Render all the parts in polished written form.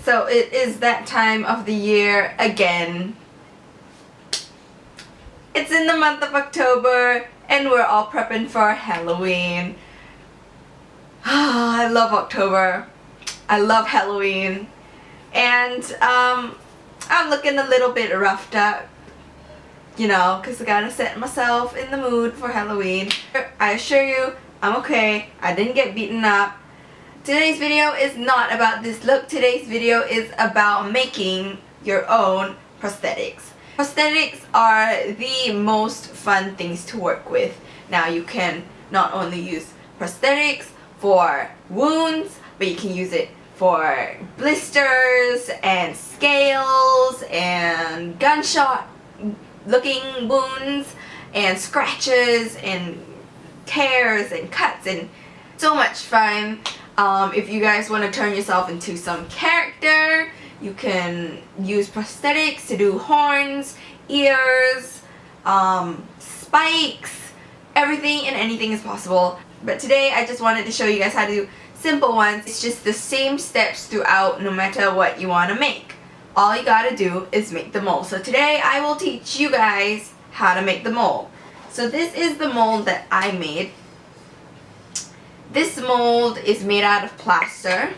so it is that time of the year again. It's in the month of October and we're all prepping for Halloween. I love October. I love Halloween. And I'm looking a little bit roughed up, you know, because I gotta set myself in the mood for Halloween. I assure you, I'm okay. I didn't get beaten up. Today's video is not about this look. Today's video is about making your own prosthetics. Prosthetics are the most fun things to work with. Now you can not only use prosthetics for wounds, but you can use it for blisters and scales and gunshot looking wounds and scratches and tears and cuts, and so much fun. If you guys want to turn yourself into some character, you can use prosthetics to do horns, ears, spikes, everything and anything is possible. But today I just wanted to show you guys how to do simple ones. It's just the same steps throughout no matter what you want to make. All you gotta do is make the mold. So today I will teach you guys how to make the mold. So this is the mold that I made. This mold is made out of plaster.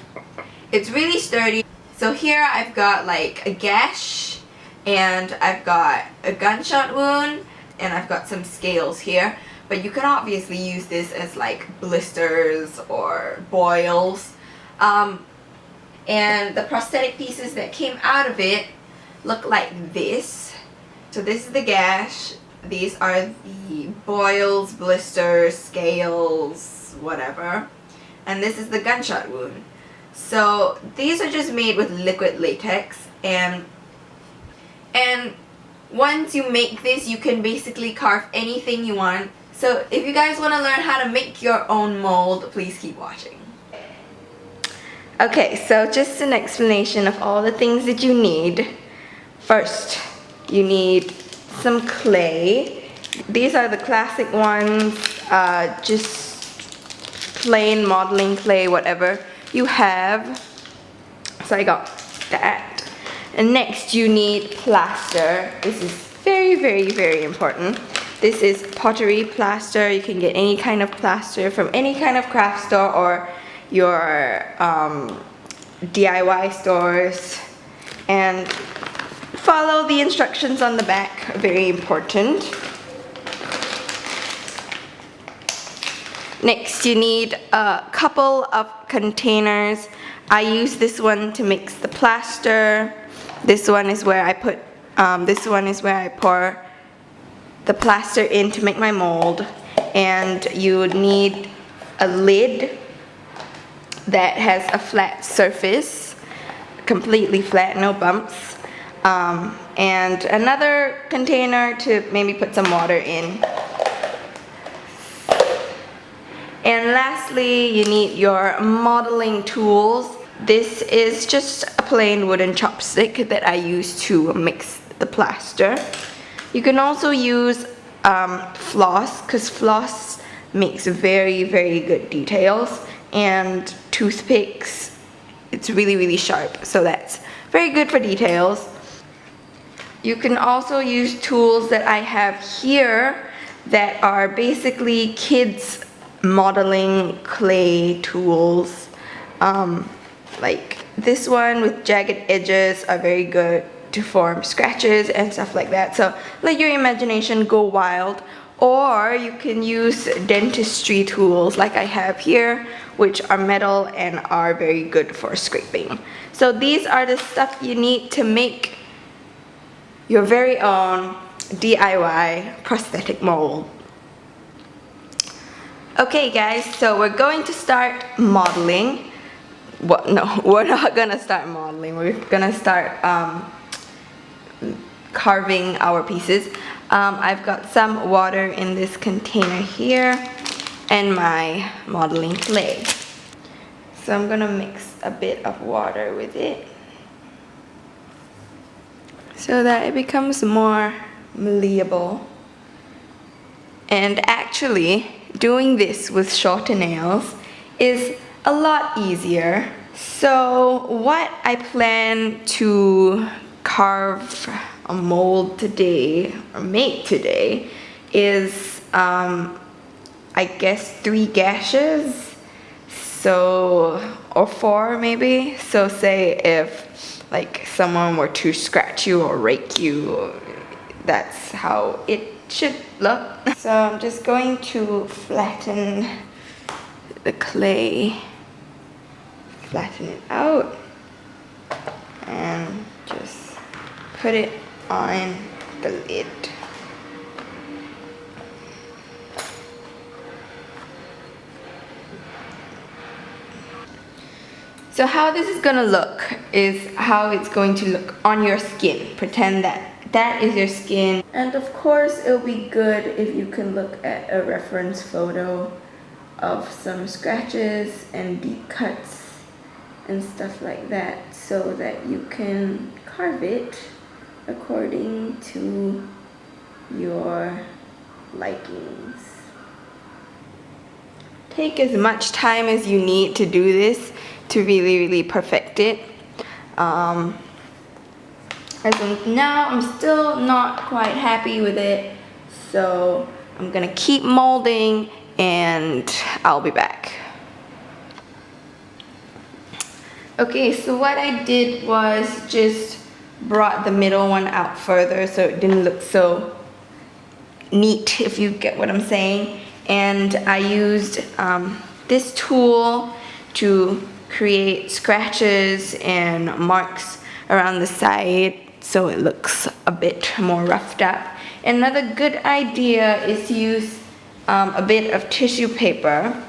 It's really sturdy. So here I've got like a gash, and I've got a gunshot wound, and I've got some scales here. But you can obviously use this as like blisters or boils. And the prosthetic pieces that came out of it look like this. So this is the gash. These are the boils, blisters, scales, whatever. And this is the gunshot wound. So these are just made with liquid latex, and once you make this, you can basically carve anything you want. So if you guys want to learn how to make your own mold, please keep watching. Okay, so just an explanation of all the things that you need. First, you need some clay. These are the classic ones, just plain modeling clay, whatever you have. So I got that. And next you need plaster. This is very, very, very important. This is Pottery plaster. You can get any kind of plaster from any kind of craft store or your DIY stores. And follow the instructions on the back, very important. Next you need a couple of containers. I use this one to mix the plaster. This one is where I put, this one is where I pour the plaster in to make my mold. And you would need a lid that has a flat surface, completely flat, no bumps. And another container to maybe put some water in. And lastly, you need your modeling tools. This is just a plain wooden chopstick that I use to mix the plaster. You can also use floss, because floss makes very, very good details. And toothpicks, it's really, really sharp, so that's very good for details. You can also use tools that I have here that are basically kids modeling clay tools. Like this one with jagged edges are very good to form scratches and stuff like that. So let your imagination go wild. Or you can use dentistry tools like I have here, which are metal and are very good for scraping. So these are the stuff you need to make your very own DIY prosthetic mold. Okay guys, so we're going to start modeling. Well, no, we're not gonna start modeling. We're gonna start carving our pieces. I've got some water in this container here and my modeling clay. So I'm gonna mix a bit of water with it so that it becomes more malleable. And actually, doing this with shorter nails is a lot easier So what I plan to carve a mold today, or make today, is I guess 3 gashes, so, or 4 maybe. So say if like someone were to scratch you or rake you, that's how it should look. So I'm just going to flatten the clay, flatten it out, and just put it on the lid. So how this is gonna look is how it's going to look on your skin. Pretend that that is your skin. And of course, it'll be good if you can look at a reference photo of some scratches and deep cuts and stuff like that, so that you can carve it according to your likings. Take as much time as you need to do this to really perfect it. As of now, I'm still not quite happy with it, so I'm gonna keep molding and I'll be back. Okay, so what I did was just brought the middle one out further so it didn't look so neat, if you get what I'm saying. And I used this tool to create scratches and marks around the side so it looks a bit more roughed up. Another good idea is to use a bit of tissue paper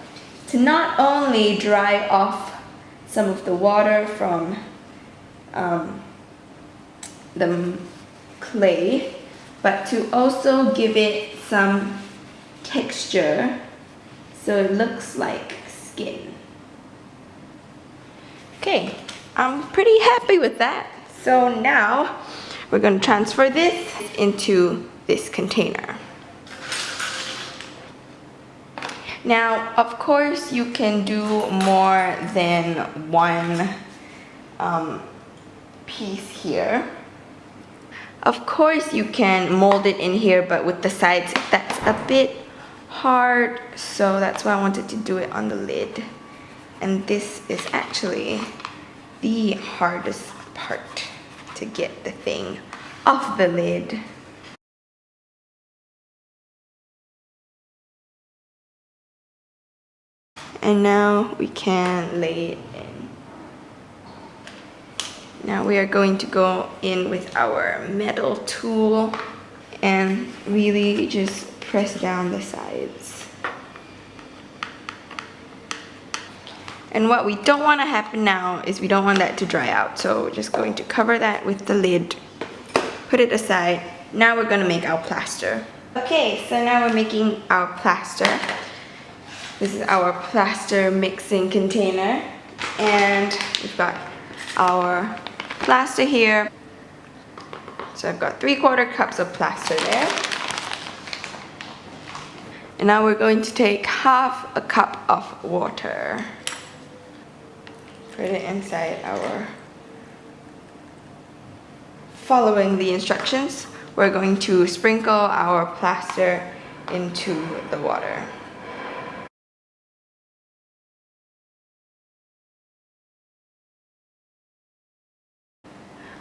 to not only dry off some of the water from the clay, but to also give it some texture so it looks like skin. Okay, I'm pretty happy with that. So now we're going to transfer this into this container. Now, of course, you can do more than one piece here. Of course, you can mold it in here, but with the sides, that's a bit hard. So that's why I wanted to do it on the lid. And this is actually the hardest part, to get the thing off the lid. And now we can lay it in. Now we are going to go in with our metal tool and really just press down the sides. And what we don't want to happen now is we don't want that to dry out. So we're just going to cover that with the lid, put it aside. Now we're going to make our plaster. Okay, so now we're making our plaster. This is our plaster mixing container, and we've got our plaster here. So I've got 3/4 cups of plaster there. And now we're going to take 1/2 cup of water. Put it inside our, following the instructions, we're going to sprinkle our plaster into the water.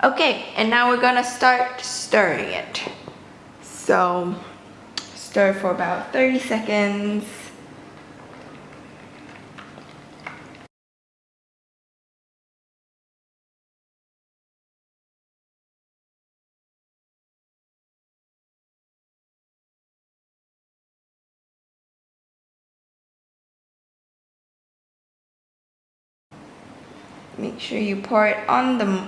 Okay, and now we're gonna start stirring it. So, stir for about 30 seconds. Make sure you pour it on the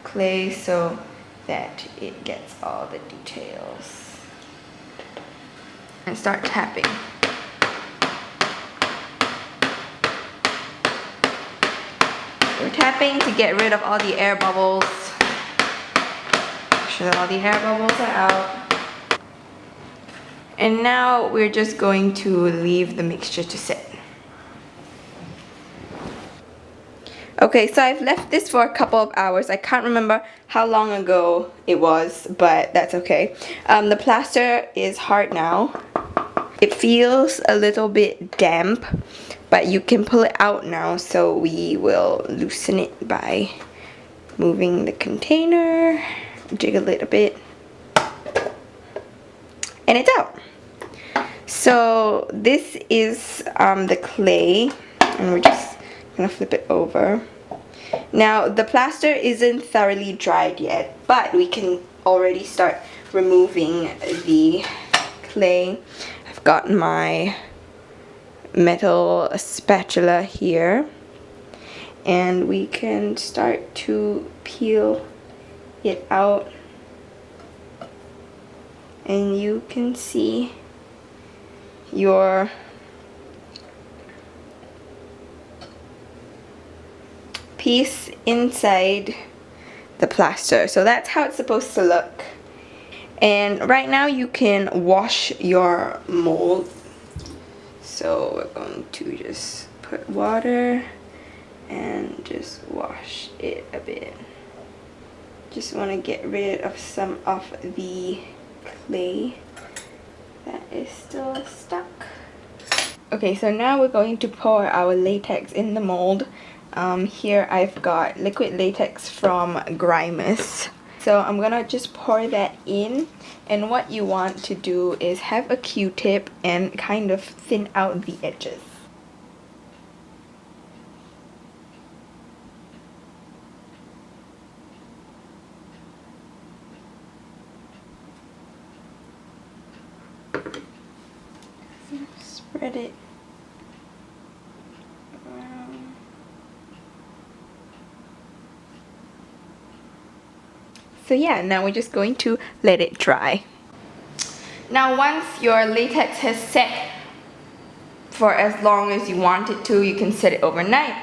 clay so that it gets all the details. And start tapping. We're tapping to get rid of all the air bubbles. Make sure that all the air bubbles are out. And now we're just going to leave the mixture to sit. Okay, so I've left this for a couple of hours. I can't remember how long ago it was, but that's okay. The plaster is hard now. It feels a little bit damp, but you can pull it out now, so we will loosen it by moving the container, jig a little bit, and it's out. So this is the clay, and we're just gonna flip it over. Now the plaster isn't thoroughly dried yet, but we can already start removing the clay. I've got my metal spatula here, and we can start to peel it out, and you can see your piece inside the plaster. So that's how it's supposed to look. And right now you can wash your mold. So we're going to just put water and just wash it a bit. Just want to get rid of some of the clay that is still stuck. Okay, so now we're going to pour our latex in the mold. Here I've got liquid latex from Grimus. So I'm gonna just pour that in, and what you want to do is have a Q-tip and kind of thin out the edges. Spread it around. So yeah, now we're just going to let it dry. Now once your latex has set for as long as you want it to, you can set it overnight.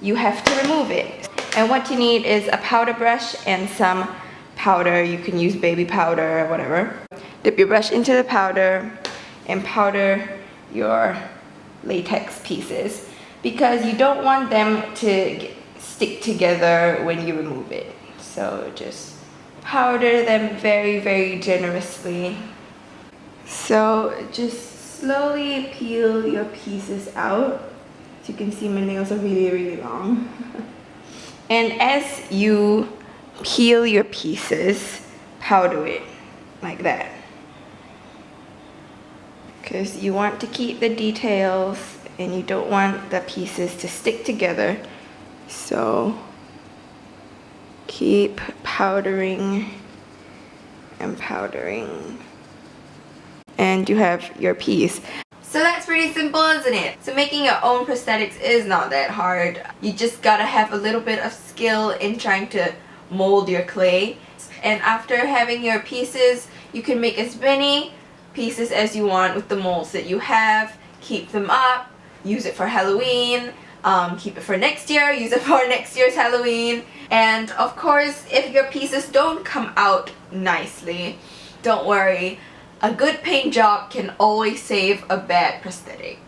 You have to remove it. And what you need is a powder brush and some powder. You can use baby powder or whatever. Dip your brush into the powder and powder your latex pieces, because you don't want them to stick together when you remove it. So just powder them very, very generously. So just slowly peel your pieces out. As you can see, my nails are really, really long. And as you peel your pieces, powder it like that, because you want to keep the details and you don't want the pieces to stick together. So keep powdering and powdering, and you have your piece. So that's pretty simple, isn't it? So making your own prosthetics is not that hard. You just gotta have a little bit of skill in trying to mold your clay. And after having your pieces, you can make as many pieces as you want with the molds that you have. Keep them up, use it for Halloween, keep it for next year, use it for next year's Halloween. And of course, if your pieces don't come out nicely, don't worry. A good paint job can always save a bad prosthetic.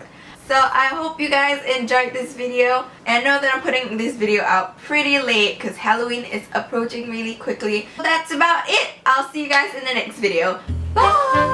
So I hope you guys enjoyed this video. And I know that I'm putting this video out pretty late because Halloween is approaching really quickly. That's about it. I'll see you guys in the next video. Bye!